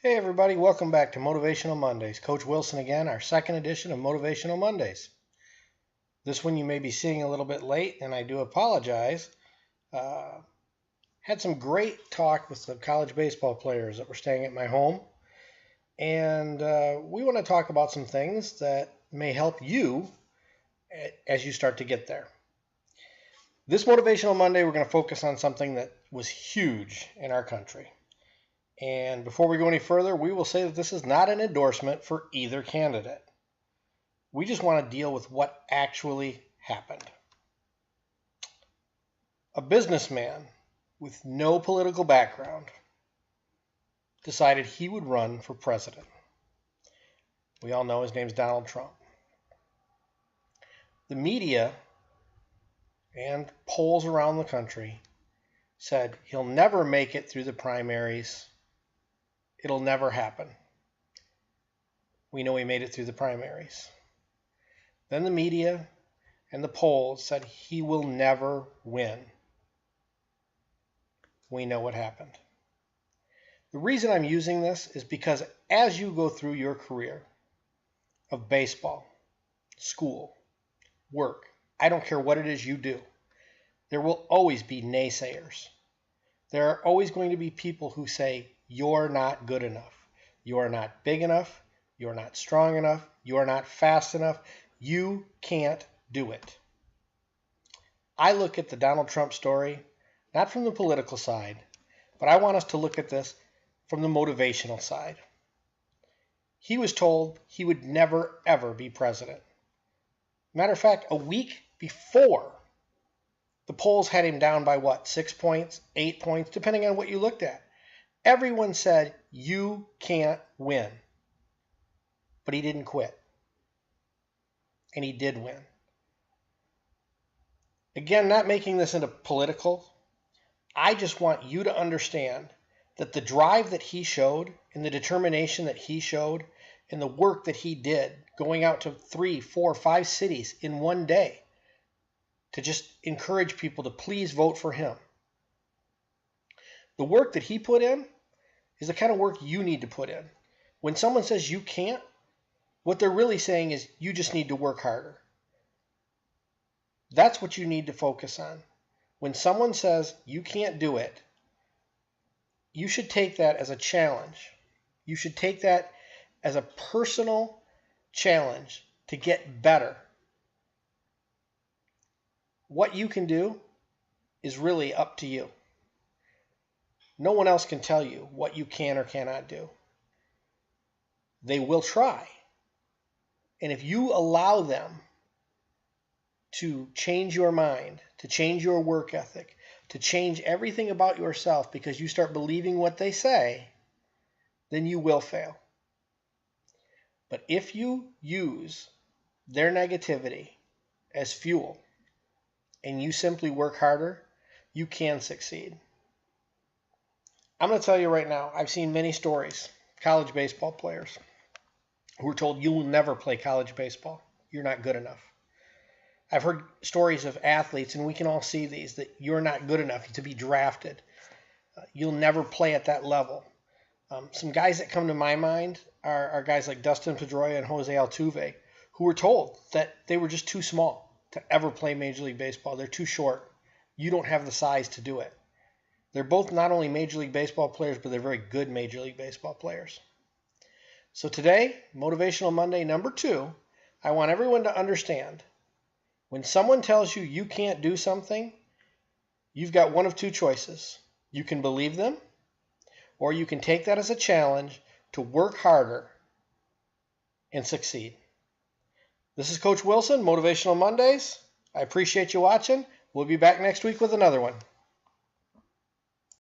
Hey everybody, welcome back to Motivational Mondays. Coach Wilson again, our second edition of Motivational Mondays. This one you may be seeing a little bit late, and I do apologize. Had some great talk with some college baseball players that were staying at my home, and we want to talk about some things that may help you as you start to get there. This Motivational Monday, we're going to focus on something that was huge in our country. And before we go any further, we will say that this is not an endorsement for either candidate. We just want to deal with what actually happened. A businessman with no political background decided he would run for president. We all know his name's Donald Trump. The media and polls around the country said he'll never make it through the primaries. It'll never happen. We know he made it through the primaries. Then the media and the polls said he will never win. We know what happened. The reason I'm using this is because as you go through your career of baseball, school, work, I don't care what it is you do, there will always be naysayers. There are always going to be people who say, you're not good enough. You're not big enough. You're not strong enough. You're not fast enough. You can't do it. I look at the Donald Trump story, not from the political side, but I want us to look at this from the motivational side. He was told he would never, ever be president. Matter of fact, a week before, the polls had him down by what, 6 points, 8 points, depending on what you looked at. Everyone said, you can't win. But he didn't quit. And he did win. Again, not making this into political. I just want you to understand that the drive that he showed and the determination that he showed and the work that he did going out to 3, 4, 5 cities in one day to just encourage people to please vote for him. The work that he put in is the kind of work you need to put in. When someone says you can't, what they're really saying is you just need to work harder. That's what you need to focus on. When someone says you can't do it, you should take that as a challenge. You should take that as a personal challenge to get better. What you can do is really up to you. No one else can tell you what you can or cannot do. They will try. And if you allow them to change your mind, to change your work ethic, to change everything about yourself because you start believing what they say, then you will fail. But if you use their negativity as fuel and you simply work harder, you can succeed. I'm going to tell you right now, I've seen many stories, college baseball players who were told you will never play college baseball. You're not good enough. I've heard stories of athletes, and we can all see these, that you're not good enough to be drafted. You'll never play at that level. Some guys that come to my mind are guys like Dustin Pedroia and Jose Altuve, who were told that they were just too small to ever play Major League Baseball. They're too short. You don't have the size to do it. They're both not only Major League Baseball players, but they're very good Major League Baseball players. So today, Motivational Monday number 2, I want everyone to understand, when someone tells you you can't do something, you've got one of two choices. You can believe them, or you can take that as a challenge to work harder and succeed. This is Coach Wilson, Motivational Mondays. I appreciate you watching. We'll be back next week with another one.